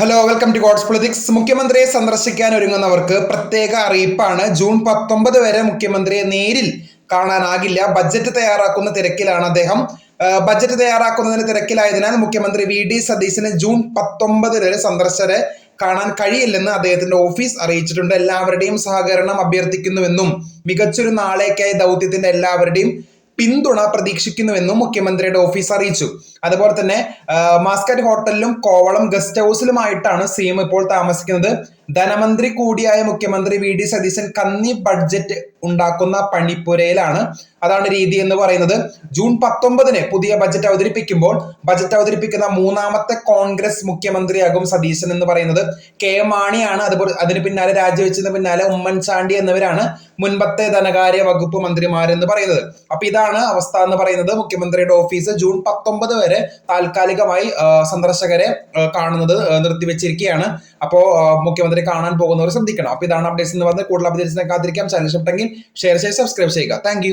Hello, welcome to God's politics. മുഖ്യമന്ത്രിയെ സന്ദർശിക്കാൻ ഒരുങ്ങുന്നവർക്ക് പ്രത്യേക അറിയിപ്പാണ്. ജൂൺ 19 വരെ മുഖ്യമന്ത്രിയെ നേരിൽ കാണാനാകില്ല. ബജറ്റ് തയ്യാറാക്കുന്ന തിരക്കിലാണ് അദ്ദേഹം. ബജറ്റ് തയ്യാറാക്കുന്നതിന് തിരക്കിലായതിനാൽ മുഖ്യമന്ത്രി വി സതീശന് ജൂൺ 19 വരെ സന്ദർശകരെ കാണാൻ കഴിയില്ലെന്ന് അദ്ദേഹത്തിന്റെ ഓഫീസ് അറിയിച്ചിട്ടുണ്ട്. എല്ലാവരുടെയും സഹകരണം അഭ്യർത്ഥിക്കുന്നുവെന്നും മികച്ചൊരു നാളേക്കായി ദൗത്യത്തിന്റെ എല്ലാവരുടെയും പിന്തുണ പ്രതീക്ഷിക്കുന്നുവെന്നും മുഖ്യമന്ത്രിയുടെ ഓഫീസ് അറിയിച്ചു. അതുപോലെ തന്നെ മാസ്കറ്റ് ഹോട്ടലിലും കോവളം ഗസ്റ്റ് ഹൗസിലുമായിട്ടാണ് സിഎം ഇപ്പോൾ താമസിക്കുന്നത്. ധനമന്ത്രി കൂടിയായ മുഖ്യമന്ത്രി വി സതീശൻ കന്നി ബഡ്ജറ്റ് ഉണ്ടാക്കുന്ന പണിപ്പുരയിലാണ്. അതാണ് രീതി എന്ന് പറയുന്നത്. ജൂൺ 19 പുതിയ ബജറ്റ് അവതരിപ്പിക്കുമ്പോൾ ബജറ്റ് അവതരിപ്പിക്കുന്ന മൂന്നാമത്തെ കോൺഗ്രസ് മുഖ്യമന്ത്രിയാകും സതീശൻ എന്ന് പറയുന്നത്. കെ മാണിയാണ്. അതുപോലെ അതിന് പിന്നാലെ രാജിവെച്ചതിന് പിന്നാലെ ഉമ്മൻചാണ്ടി എന്നിവരാണ് മുൻപത്തെ ധനകാര്യ വകുപ്പ് മന്ത്രിമാരെന്ന് പറയുന്നത്. അപ്പൊ ഇതാണ് അവസ്ഥ എന്ന് പറയുന്നത്. മുഖ്യമന്ത്രിയുടെ ഓഫീസ് ജൂൺ 19 വരെ താൽക്കാലികമായി സന്ദർശകരെ കാണുന്നത് നിർത്തിവെച്ചിരിക്കുകയാണ്. അപ്പോൾ മുഖ്യമന്ത്രി കാണാൻ പോകുന്നവർ ശ്രദ്ധിക്കണം. അപ്പൊ ഇതാണ് അപ്ഡേറ്റ്സ് എന്ന് പറഞ്ഞത്. കൂടുതൽ അപ്ഡേറ്റ്സിനെ കാത്തിരിക്കാം. ചാനൽ ഇഷ്ടപ്പെട്ടെങ്കിൽ ഷെയർ ചെയ്ത് സബ്സ്ക്രൈബ് ചെയ്യുക. താങ്ക്